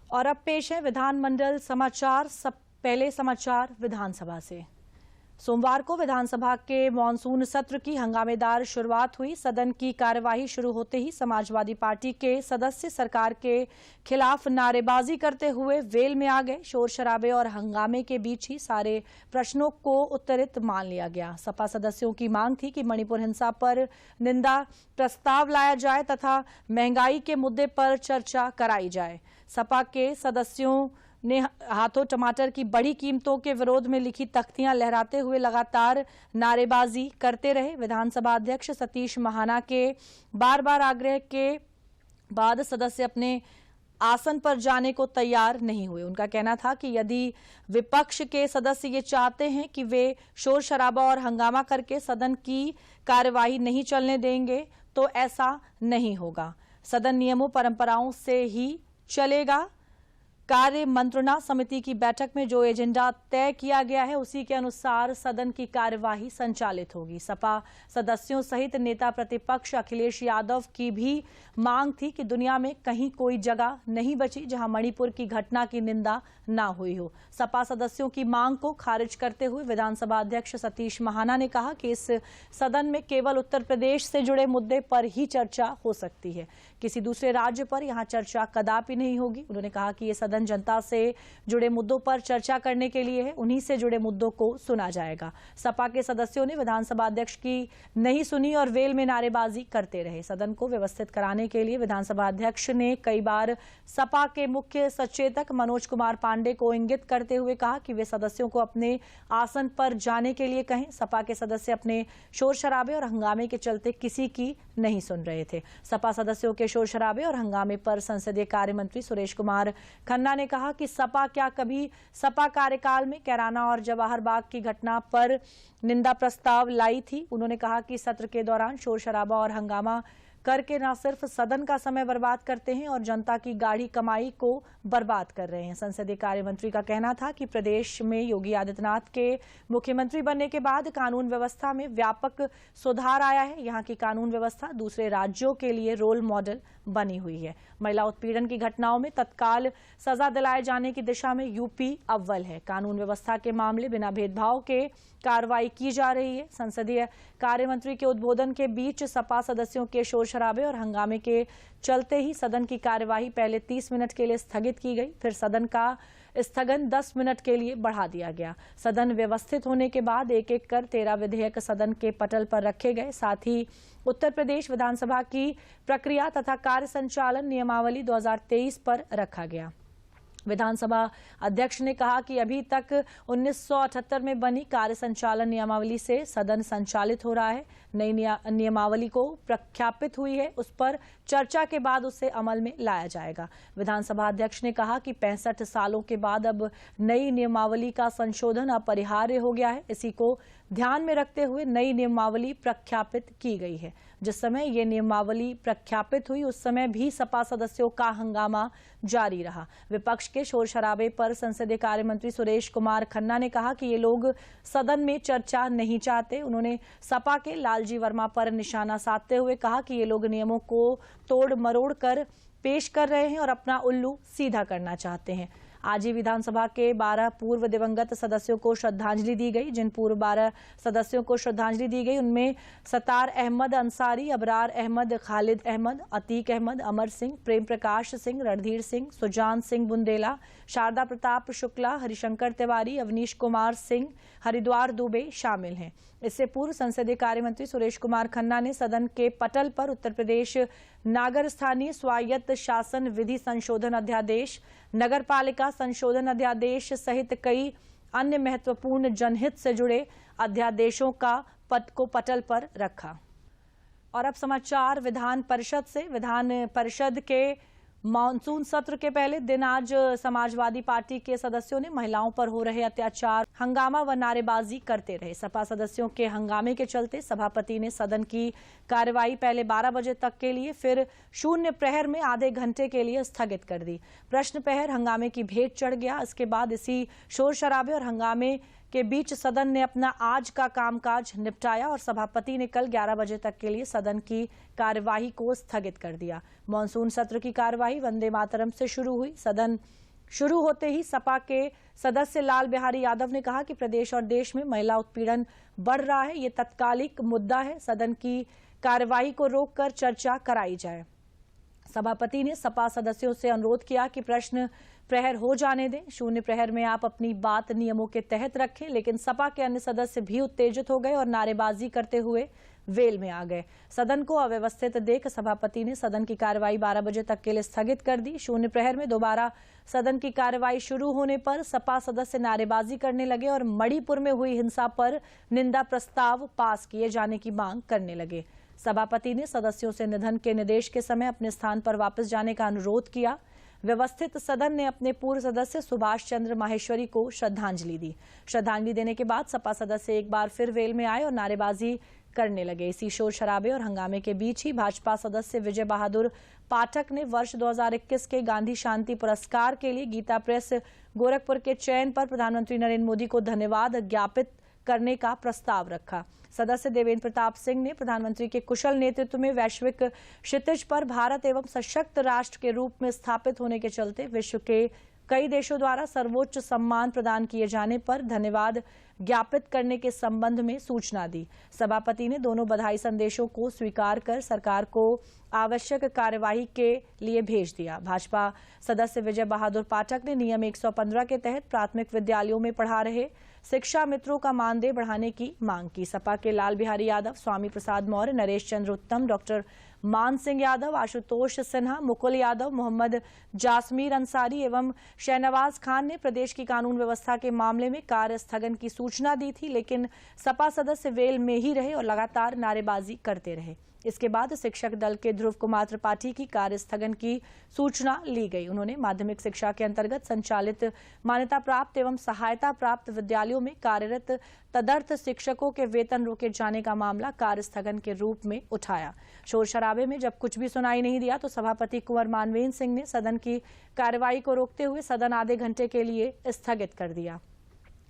और अब पेश है विधानमंडल समाचार। पहले समाचार विधानसभा से। सोमवार को विधानसभा के मॉनसून सत्र की हंगामेदार शुरुआत हुई। सदन की कार्यवाही शुरू होते ही समाजवादी पार्टी के सदस्य सरकार के खिलाफ नारेबाजी करते हुए वेल में आ गए। शोर शराबे और हंगामे के बीच ही सारे प्रश्नों को उत्तरित मान लिया गया। सपा सदस्यों की मांग थी कि मणिपुर हिंसा पर निंदा प्रस्ताव लाया जाए तथा महंगाई के मुद्दे पर चर्चा कराई जाए। सपा के सदस्यों ने हाथों टमाटर की बढ़ी कीमतों के विरोध में लिखी तख्तियां लहराते हुए लगातार नारेबाजी करते रहे। विधानसभा अध्यक्ष सतीश महाना के बार बार आग्रह के बाद सदस्य अपने आसन पर जाने को तैयार नहीं हुए। उनका कहना था कि यदि विपक्ष के सदस्य ये चाहते हैं कि वे शोर शराबा और हंगामा करके सदन की कार्यवाही नहीं चलने देंगे तो ऐसा नहीं होगा। सदन नियमों परंपराओं से ही चलेगा। कार्य मंत्रणा समिति की बैठक में जो एजेंडा तय किया गया है उसी के अनुसार सदन की कार्यवाही संचालित होगी। सपा सदस्यों सहित नेता प्रतिपक्ष अखिलेश यादव की भी मांग थी कि दुनिया में कहीं कोई जगह नहीं बची जहां मणिपुर की घटना की निंदा न हुई हो। सपा सदस्यों की मांग को खारिज करते हुए विधानसभा अध्यक्ष सतीश महाना ने कहा कि इस सदन में केवल उत्तर प्रदेश से जुड़े मुद्दे पर ही चर्चा हो सकती है, किसी दूसरे राज्य पर यहां चर्चा कदापि नहीं होगी। उन्होंने कहा कि ये सदन जनता से जुड़े मुद्दों पर चर्चा करने के लिए है, उन्हीं से जुड़े मुद्दों को सुना जाएगा। सपा के सदस्यों ने विधानसभा अध्यक्ष की नहीं सुनी और वेल में नारेबाजी करते रहे। सदन को व्यवस्थित कराने के लिए विधानसभा अध्यक्ष ने कई बार सपा के मुख्य सचेतक मनोज कुमार पांडे को इंगित करते हुए कहा कि वे सदस्यों को अपने आसन पर जाने के लिए कहें। सपा के सदस्य अपने शोर शराबे और हंगामे के चलते किसी की नहीं सुन रहे थे। सपा सदस्यों के शोर शराबे और हंगामे पर संसदीय कार्य मंत्री सुरेश कुमार खन्ना ने कहा कि सपा क्या कभी सपा कार्यकाल में कैराना और जवाहर बाग की घटना पर निंदा प्रस्ताव लाई थी। उन्होंने कहा कि सत्र के दौरान शोर शराबा और हंगामा करके न सिर्फ सदन का समय बर्बाद करते हैं और जनता की गाढ़ी कमाई को बर्बाद कर रहे हैं। संसदीय कार्य मंत्री का कहना था कि प्रदेश में योगी आदित्यनाथ के मुख्यमंत्री बनने के बाद कानून व्यवस्था में व्यापक सुधार आया है। यहां की कानून व्यवस्था दूसरे राज्यों के लिए रोल मॉडल बनी हुई है। महिला उत्पीड़न की घटनाओं में तत्काल सजा दिलाए जाने की दिशा में यूपी अव्वल है। कानून व्यवस्था के मामले बिना भेदभाव के कार्रवाई की जा रही है। संसदीय कार्य मंत्री के उद्बोधन के बीच सपा सदस्यों के शोर शराबे और हंगामे के चलते ही सदन की कार्यवाही पहले 30 मिनट के लिए स्थगित की गई, फिर सदन का स्थगन 10 मिनट के लिए बढ़ा दिया गया। सदन व्यवस्थित होने के बाद एक एक कर 13 विधेयक सदन के पटल पर रखे गए। साथ ही उत्तर प्रदेश विधानसभा की प्रक्रिया तथा कार्य संचालन नियमावली 2023 पर रखा गया। विधानसभा अध्यक्ष ने कहा कि अभी तक 1978 में बनी कार्य संचालन नियमावली से सदन संचालित हो रहा है। नई नियमावली को प्रख्यापित हुई है, उस पर चर्चा के बाद उसे अमल में लाया जाएगा। विधानसभा अध्यक्ष ने कहा कि 65 सालों के बाद अब नई नियमावली का संशोधन अपरिहार्य हो गया है। इसी को ध्यान में रखते हुए नई नियमावली प्रख्यापित की गई है। जिस समय ये नियमावली प्रख्यापित हुई उस समय भी सपा सदस्यों का हंगामा जारी रहा। विपक्ष के शोर शराबे पर संसदीय कार्य मंत्री सुरेश कुमार खन्ना ने कहा कि ये लोग सदन में चर्चा नहीं चाहते। उन्होंने सपा के लालजी वर्मा पर निशाना साधते हुए कहा कि ये लोग नियमों को तोड़ मरोड़ कर पेश कर रहे हैं और अपना उल्लू सीधा करना चाहते हैं। आज ही विधानसभा के 12 पूर्व दिवंगत सदस्यों को श्रद्धांजलि दी गई। जिन पूर्व 12 सदस्यों को श्रद्धांजलि दी गई उनमें सतार अहमद अंसारी, अबरार अहमद, खालिद अहमद, अतीक अहमद, अमर सिंह, प्रेम प्रकाश सिंह, रणधीर सिंह, सुजान सिंह बुंदेला, शारदा प्रताप शुक्ला, हरिशंकर तिवारी, अवनीश कुमार सिंह, हरिद्वार दुबे शामिल हैं। इससे पूर्व संसदीय कार्य मंत्री सुरेश कुमार खन्ना ने सदन के पटल पर उत्तर प्रदेश नागर स्थानीय स्वायत्त शासन विधि संशोधन अध्यादेश, नगर पालिका संशोधन अध्यादेश सहित कई अन्य महत्वपूर्ण जनहित से जुड़े अध्यादेशों का पटल पर रखा। और अब समाचार विधान परिषद से। विधान परिषद के मानसून सत्र के पहले दिन आज समाजवादी पार्टी के सदस्यों ने महिलाओं पर हो रहे अत्याचार, हंगामा व नारेबाजी करते रहे। सपा सदस्यों के हंगामे के चलते सभापति ने सदन की कार्यवाही पहले 12 बजे तक के लिए, फिर शून्य प्रहर में आधे घंटे के लिए स्थगित कर दी। प्रश्न प्रहर हंगामे की भेंट चढ़ गया। इसके बाद इसी शोर शराबे और हंगामे के बीच सदन ने अपना आज का कामकाज निपटाया और सभापति ने कल 11 बजे तक के लिए सदन की कार्यवाही को स्थगित कर दिया। मॉनसून सत्र की कार्यवाही वंदे मातरम से शुरू हुई। सदन शुरू होते ही सपा के सदस्य लाल बिहारी यादव ने कहा कि प्रदेश और देश में महिला उत्पीड़न बढ़ रहा है, ये तत्कालिक मुद्दा है, सदन की कार्यवाही को रोककर चर्चा कराई जाए। सभापति ने सपा सदस्यों से अनुरोध किया कि प्रश्न प्रहर हो जाने दें, शून्य प्रहर में आप अपनी बात नियमों के तहत रखें, लेकिन सपा के अन्य सदस्य भी उत्तेजित हो गए और नारेबाजी करते हुए वेल में आ गए। सदन को अव्यवस्थित देख सभापति ने सदन की कार्यवाही 12 बजे तक के लिए स्थगित कर दी। शून्य प्रहर में दोबारा सदन की कार्यवाही शुरू होने पर सपा सदस्य नारेबाजी करने लगे और मणिपुर में हुई हिंसा पर निंदा प्रस्ताव पास किए जाने की मांग करने लगे। सभापति ने सदस्यों से निधन के निर्देश के समय अपने स्थान पर वापस जाने का अनुरोध किया। व्यवस्थित सदन ने अपने पूर्व सदस्य सुभाष चंद्र माहेश्वरी को श्रद्धांजलि दी। श्रद्धांजलि देने के बाद सपा सदस्य एक बार फिर वेल में आए और नारेबाजी करने लगे। इसी शोर शराबे और हंगामे के बीच ही भाजपा सदस्य विजय बहादुर पाठक ने वर्ष 2021 के गांधी शांति पुरस्कार के लिए गीता प्रेस गोरखपुर के चयन पर प्रधानमंत्री नरेंद्र मोदी को धन्यवाद ज्ञापित करने का प्रस्ताव रखा। सदस्य देवेंद्र प्रताप सिंह ने प्रधानमंत्री के कुशल नेतृत्व में वैश्विक क्षितिज पर भारत एवं सशक्त राष्ट्र के रूप में स्थापित होने के चलते विश्व के कई देशों द्वारा सर्वोच्च सम्मान प्रदान किए जाने पर धन्यवाद ज्ञापित करने के संबंध में सूचना दी। सभापति ने दोनों बधाई संदेशों को स्वीकार कर सरकार को आवश्यक कार्यवाही के लिए भेज दिया। भाजपा सदस्य विजय बहादुर पाठक ने नियम 115 के तहत प्राथमिक विद्यालयों में पढ़ा रहे शिक्षा मित्रों का मानदेय बढ़ाने की मांग की। सपा के लाल बिहारी यादव, स्वामी प्रसाद मौर्य, नरेश चंद्र उत्तम, डॉक्टर मान सिंह यादव, आशुतोष सिन्हा, मुकुल यादव, मोहम्मद जासमीर अंसारी एवं शहनवाज खान ने प्रदेश की कानून व्यवस्था के मामले में कार्य स्थगन की सूचना दी थी, लेकिन सपा सदस्य वेल में ही रहे और लगातार नारेबाजी करते रहे। इसके बाद शिक्षक दल के ध्रुव कुमार त्रिपाठी की कार्य स्थगन की सूचना ली गई। उन्होंने माध्यमिक शिक्षा के अंतर्गत संचालित मान्यता प्राप्त एवं सहायता प्राप्त विद्यालयों में कार्यरत तदर्थ शिक्षकों के वेतन रोके जाने का मामला कार्य स्थगन के रूप में उठाया। शोर शराबे में जब कुछ भी सुनाई नहीं दिया तो सभापति कुंवर मानवेंद्र सिंह ने सदन की कार्यवाही को रोकते हुए सदन आधे घंटे के लिए स्थगित कर दिया।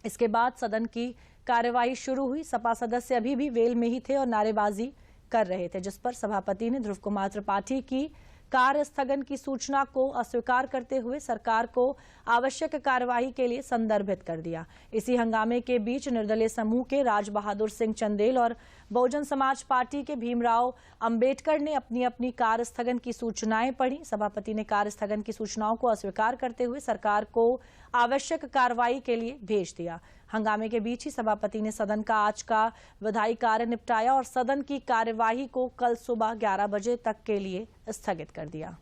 इसके बाद सदन की कार्यवाही शुरू हुई। सपा सदस्य अभी भी वेल में ही थे और नारेबाजी कर रहे थे, जिस पर सभापति ने ध्रुव कुमार त्रिपाठी की कार्य स्थगन की सूचना को अस्वीकार करते हुए सरकार को आवश्यक कार्यवाही के लिए संदर्भित कर दिया। इसी हंगामे के बीच निर्दलीय समूह के राज बहादुर सिंह चंदेल और बहुजन समाज पार्टी के भीमराव अंबेडकर ने अपनी अपनी कार्य स्थगन की सूचनाएं पढ़ी। सभापति ने कार्य स्थगन की सूचनाओं को अस्वीकार करते हुए सरकार को आवश्यक कार्रवाई के लिए भेज दिया। हंगामे के बीच ही सभापति ने सदन का आज का विधायी कार्य निपटाया और सदन की कार्यवाही को कल सुबह 11 बजे तक के लिए स्थगित कर दिया।